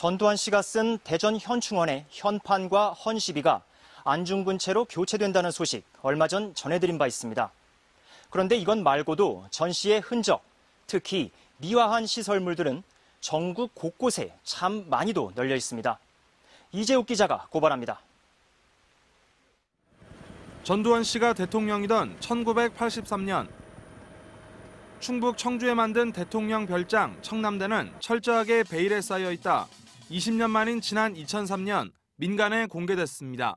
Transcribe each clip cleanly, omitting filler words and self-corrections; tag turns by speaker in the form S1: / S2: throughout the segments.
S1: 전두환 씨가 쓴 대전 현충원의 현판과 헌시비가 안중근 채로 교체된다는 소식 얼마 전 전해드린 바 있습니다. 그런데 이건 말고도 전 씨의 흔적, 특히 미화한 시설물들은 전국 곳곳에 참 많이도 널려 있습니다. 이재욱 기자가 고발합니다.
S2: 전두환 씨가 대통령이던 1983년 충북 청주에 만든 대통령 별장 청남대는 철저하게 베일에 쌓여 있다 20년 만인 지난 2003년 민간에 공개됐습니다.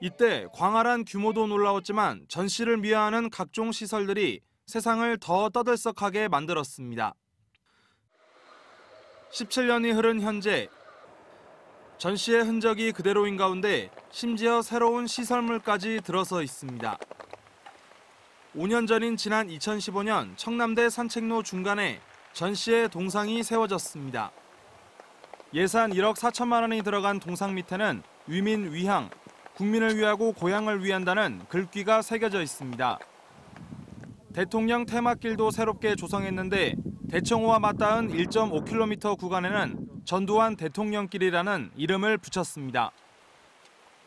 S2: 이때 광활한 규모도 놀라웠지만 전 씨를 미화하는 각종 시설들이 세상을 더 떠들썩하게 만들었습니다. 17년이 흐른 현재 전 씨의 흔적이 그대로인 가운데 심지어 새로운 시설물까지 들어서 있습니다. 5년 전인 지난 2015년 청남대 산책로 중간에 전 씨의 동상이 세워졌습니다. 예산 1억 4천만 원이 들어간 동상 밑에는 위민 위향, 국민을 위하고 고향을 위한다는 글귀가 새겨져 있습니다. 대통령 테마길도 새롭게 조성했는데 대청호와 맞닿은 1.5km 구간에는 전두환 대통령길이라는 이름을 붙였습니다.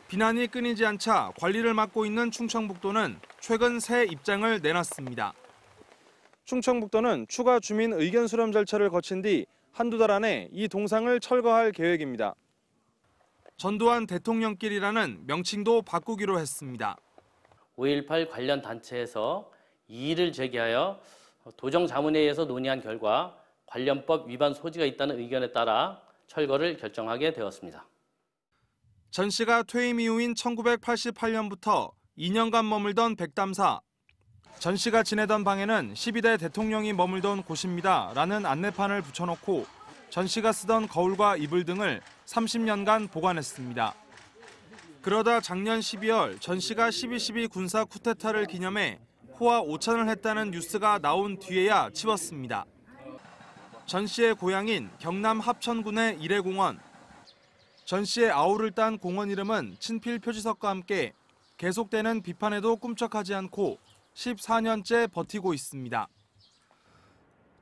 S2: 비난이 끊이지 않자 관리를 맡고 있는 충청북도는 최근 새 입장을 내놨습니다. 충청북도는 추가 주민 의견 수렴 절차를 거친 뒤 한두 달 안에 이 동상을 철거할 계획입니다. 전두환 대통령길이라는 명칭도 바꾸기로 했습니다.
S3: 5.18 관련 단체에서 이의를 제기하여 도정자문회의에서 논의한 결과 관련법 위반 소지가 있다는 의견에 따라 철거를 결정하게 되었습니다.
S2: 전 씨가 퇴임 이후인 1988년부터 2년간 머물던 백담사. 전 씨가 지내던 방에는 12대 대통령이 머물던 곳입니다 라는 안내판을 붙여놓고 전 씨가 쓰던 거울과 이불 등을 30년간 보관했습니다. 그러다 작년 12월 전 씨가 12.12 군사 쿠데타를 기념해 호화 오찬을 했다는 뉴스가 나온 뒤에야 치웠습니다. 전 씨의 고향인 경남 합천군의 일해공원. 전 씨의 아우를 딴 공원 이름은 친필 표지석과 함께 계속되는 비판에도 꿈쩍하지 않고 14년째 버티고 있습니다.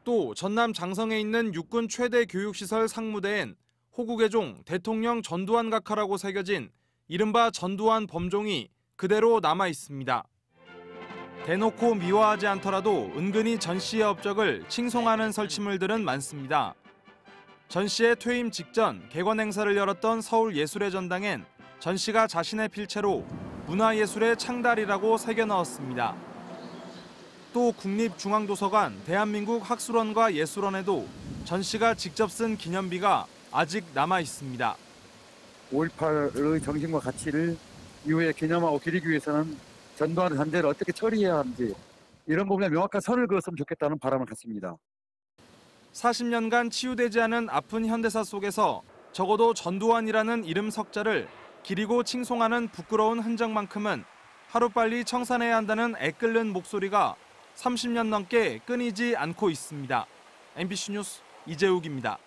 S2: 또 전남 장성에 있는 육군 최대 교육시설 상무대엔 호국의 종 대통령 전두환 각하라고 새겨진 이른바 전두환 범종이 그대로 남아 있습니다. 대놓고 미화하지 않더라도 은근히 전 씨의 업적을 칭송하는 설치물들은 많습니다. 전 씨의 퇴임 직전 개관 행사를 열었던 서울예술의 전당엔 전 씨가 자신의 필체로 문화예술의 창달이라고 새겨 넣었습니다. 또 국립중앙도서관, 대한민국 학술원과 예술원에도 전 씨가 직접 쓴 기념비가 아직 남아 있습니다.
S4: 5.18의 정신과 가치를 이후에 기념하고 기리기 위해서는 전두환 잔재를 어떻게 처리해야 하는지 이런 부분에 명확한 선을 그었으면 좋겠다는 바람을 갖습니다.
S2: 40년간 치유되지 않은 아픈 현대사 속에서 적어도 전두환이라는 이름 석자를 기리고 칭송하는 부끄러운 흔적만큼은 하루빨리 청산해야 한다는 애끓는 목소리가 30년 넘게 끊이지 않고 있습니다. MBC 뉴스 이재욱입니다.